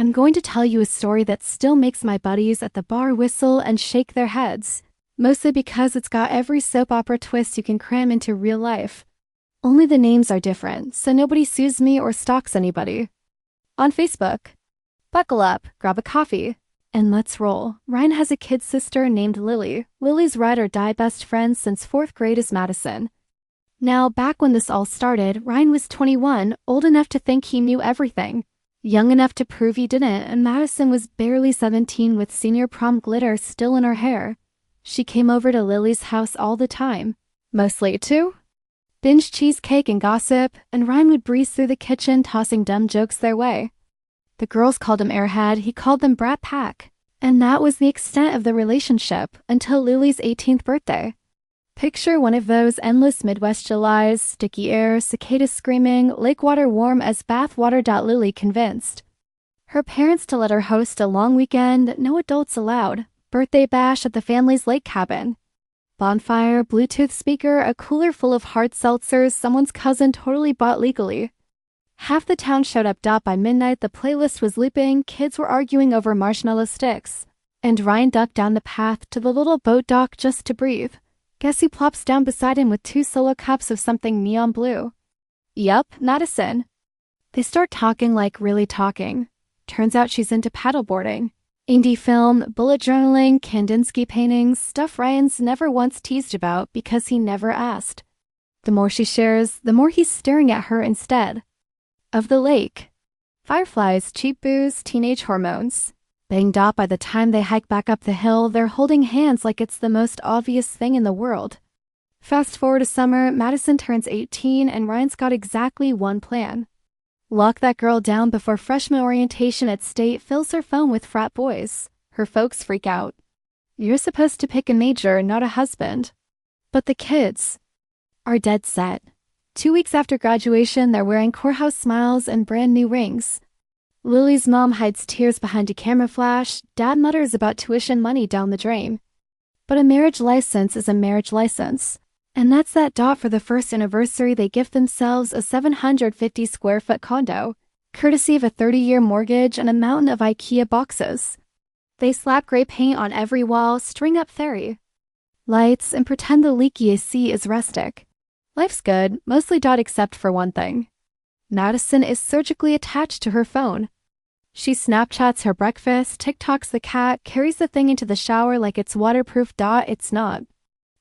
I'm going to tell you a story that still makes my buddies at the bar whistle and shake their heads, mostly because it's got every soap opera twist you can cram into real life. Only the names are different, so nobody sues me or stalks anybody. On Facebook. Buckle up, grab a coffee, and let's roll. Ryan has a kid sister named Lily. Lily's ride or die best friend since 4th grade is Madison. Now, back when this all started, Ryan was 21, old enough to think he knew everything, young enough to prove he didn't, and Madison was barely 17 with senior prom glitter still in her hair. She came over to Lily's house all the time, mostly to binge cheesecake and gossip, and Ryan would breeze through the kitchen tossing dumb jokes their way. The girls called him airhead, he called them brat pack, and that was the extent of the relationship until Lily's 18th birthday. Picture one of those endless Midwest Julys, sticky air, cicadas screaming, lake water warm as bathwater. Lily convinced her parents to let her host a long weekend, no adults allowed, birthday bash at the family's lake cabin. Bonfire, Bluetooth speaker, a cooler full of hard seltzers someone's cousin totally bought legally. Half the town showed up. By midnight, the playlist was looping, kids were arguing over marshmallow sticks, and Ryan ducked down the path to the little boat dock just to breathe. Guess who plops down beside him with 2 solo cups of something neon blue? Yup, Madison. They start talking like really talking. Turns out she's into paddleboarding. Indie film, bullet journaling, Kandinsky paintings, stuff Ryan's never once teased about because he never asked. The more she shares, the more he's staring at her instead. Of the lake. Fireflies, cheap booze, teenage hormones. Banged up by the time they hike back up the hill, they're holding hands like it's the most obvious thing in the world. Fast forward to summer, Madison turns 18 and Ryan's got exactly one plan. Lock that girl down before freshman orientation at State fills her phone with frat boys. Her folks freak out. You're supposed to pick a major, not a husband. But the kids are dead set. 2 weeks after graduation, they're wearing courthouse smiles and brand new rings. Lily's mom hides tears behind a camera flash. Dad mutters about tuition money down the drain. But a marriage license is a marriage license. And that's that. For the first anniversary, they gift themselves a 750 square foot condo, courtesy of a 30-year mortgage and a mountain of IKEA boxes. They slap gray paint on every wall, string up fairy lights, and pretend the leaky AC is rustic. Life's good, mostly. Except for one thing. Madison is surgically attached to her phone. She Snapchats her breakfast, TikToks the cat, carries the thing into the shower like it's waterproof. It's not.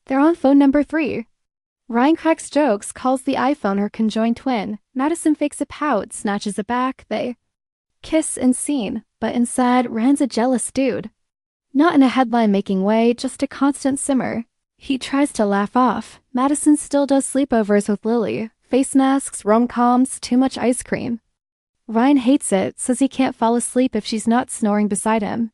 They're on phone number 3. Ryan cracks jokes, calls the iPhone her conjoined twin. Madison fakes a pout, snatches it back. They kiss in scene, but inside, Ryan's a jealous dude. Not in a headline-making way, just a constant simmer. He tries to laugh off. Madison still does sleepovers with Lily. Face masks, rom-coms, too much ice cream. Ryan hates it, says he can't fall asleep if she's not snoring beside him.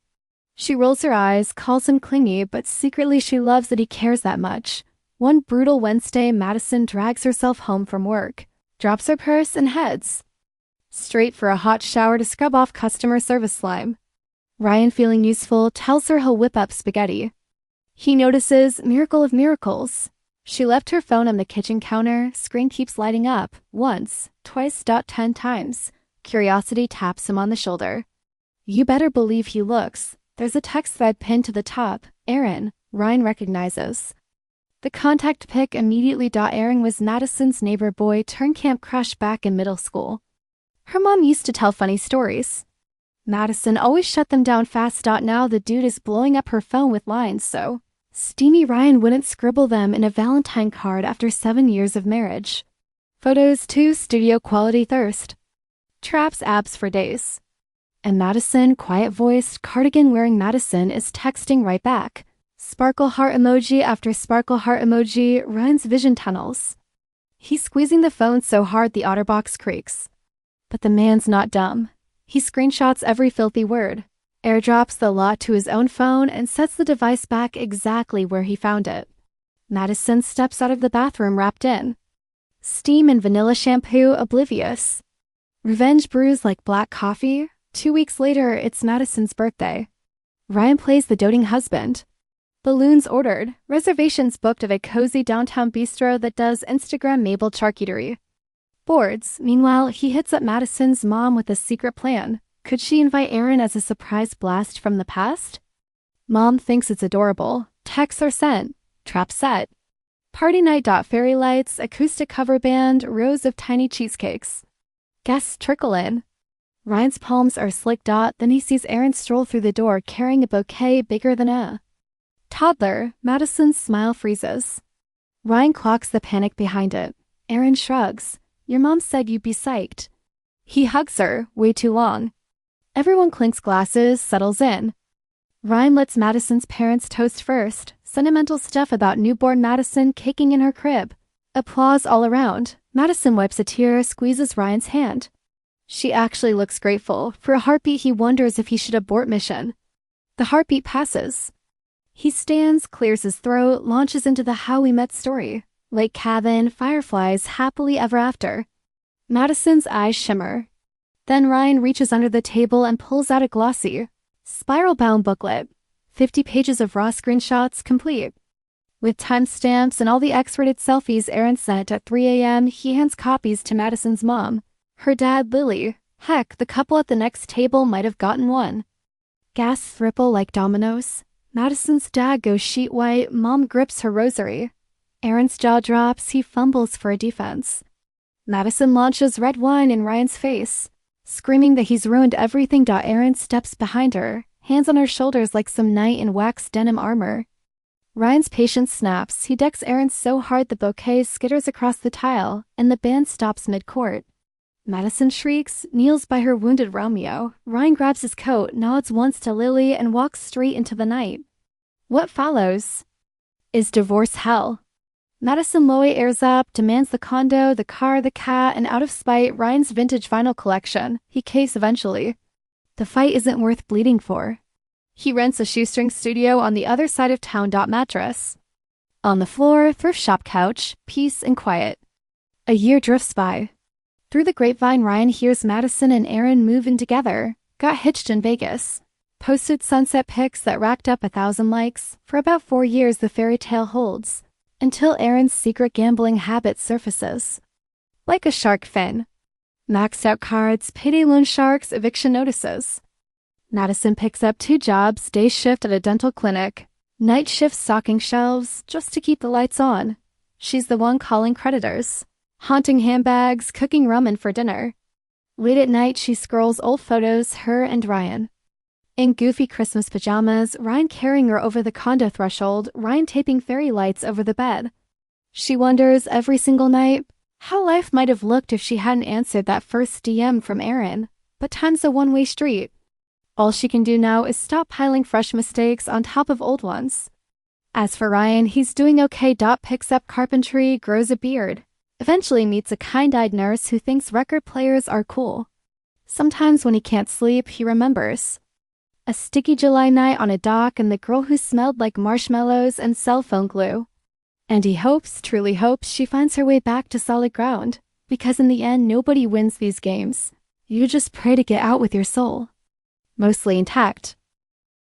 She rolls her eyes, calls him clingy, but secretly she loves that he cares that much. One brutal Wednesday, Madison drags herself home from work, drops her purse, and heads straight for a hot shower to scrub off customer service slime. Ryan, feeling useful, tells her he'll whip up spaghetti. He notices, miracle of miracles, she left her phone on the kitchen counter. Screen keeps lighting up. Once, twice. 10 times. Curiosity taps him on the shoulder. You better believe he looks. There's a text thread pinned to the top. Aaron. Ryan recognizes. The contact pic immediately. Aaron was Madison's neighbor boy turned camp crush back in middle school. Her mom used to tell funny stories. Madison always shut them down fast. Now the dude is blowing up her phone with lines so steamy Ryan wouldn't scribble them in a Valentine card after 7 years of marriage. Photos too, studio quality thirst. Traps abs for days. And Madison, quiet-voiced, cardigan-wearing Madison, is texting right back. Sparkle heart emoji after sparkle heart emoji. Ryan's vision tunnels. He's squeezing the phone so hard the OtterBox creaks. But the man's not dumb. He screenshots every filthy word, airdrops the lot to his own phone, and sets the device back exactly where he found it. Madison steps out of the bathroom wrapped in steam and vanilla shampoo, oblivious. Revenge brews like black coffee. 2 weeks later, it's Madison's birthday. Ryan plays the doting husband. Balloons ordered. Reservations booked of a cozy downtown bistro that does Instagram Mabel charcuterie boards. Meanwhile, he hits up Madison's mom with a secret plan. Could she invite Aaron as a surprise blast from the past? Mom thinks it's adorable. Texts are sent. Trap set. Party night. Fairy lights, acoustic cover band, rows of tiny cheesecakes. Guests trickle in. Ryan's palms are slick. Then he sees Aaron stroll through the door carrying a bouquet bigger than a toddler. Madison's smile freezes. Ryan clocks the panic behind it. Aaron shrugs. Your mom said you'd be psyched. He hugs her, way too long. Everyone clinks glasses, settles in. Ryan lets Madison's parents toast first. Sentimental stuff about newborn Madison caking in her crib. Applause all around. Madison wipes a tear, squeezes Ryan's hand. She actually looks grateful. For a heartbeat, he wonders if he should abort mission. The heartbeat passes. He stands, clears his throat, launches into the How We Met story. Lake cabin, fireflies, happily ever after. Madison's eyes shimmer. Then Ryan reaches under the table and pulls out a glossy, spiral-bound booklet. 50 pages of raw screenshots complete. With timestamps and all the X-rated selfies Aaron sent at 3 a.m., he hands copies to Madison's mom. Her dad, Lily. Heck, the couple at the next table might have gotten one. Gasps ripple like dominoes. Madison's dad goes sheet white, mom grips her rosary. Aaron's jaw drops, he fumbles for a defense. Madison launches red wine in Ryan's face, screaming that he's ruined everything. Aaron steps behind her, hands on her shoulders like some knight in wax denim armor. Ryan's patience snaps. He decks Aaron so hard the bouquet skitters across the tile, and the band stops mid-court. Madison shrieks, kneels by her wounded Romeo. Ryan grabs his coat, nods once to Lily, and walks straight into the night. What follows is divorce hell. Madison Loy airs up, demands the condo, the car, the cat, and out of spite, Ryan's vintage vinyl collection. He caves eventually. The fight isn't worth bleeding for. He rents a shoestring studio on the other side of town. Mattress. On the floor, thrift shop couch, peace and quiet. A year drifts by. Through the grapevine, Ryan hears Madison and Aaron move in together. Got hitched in Vegas. Posted sunset pics that racked up 1,000 likes. For about 4 years the fairy tale holds. Until Aaron's secret gambling habit surfaces. Like a shark fin. Maxed out cards, payday loan sharks, eviction notices. Madison picks up 2 jobs, day shift at a dental clinic. Night shift stocking shelves, just to keep the lights on. She's the one calling creditors. Haunting handbags, cooking ramen for dinner. Late at night, she scrolls old photos, her and Ryan. In goofy Christmas pajamas, Ryan carrying her over the condo threshold, Ryan taping fairy lights over the bed. She wonders every single night how life might have looked if she hadn't answered that first DM from Aaron. But time's a one-way street. All she can do now is stop piling fresh mistakes on top of old ones. As for Ryan, he's doing okay. Picks up carpentry, grows a beard. Eventually meets a kind-eyed nurse who thinks record players are cool. Sometimes when he can't sleep, he remembers. A sticky July night on a dock and the girl who smelled like marshmallows and cell phone glue. And he hopes, truly hopes, she finds her way back to solid ground. Because in the end, nobody wins these games. You just pray to get out with your soul. Mostly intact.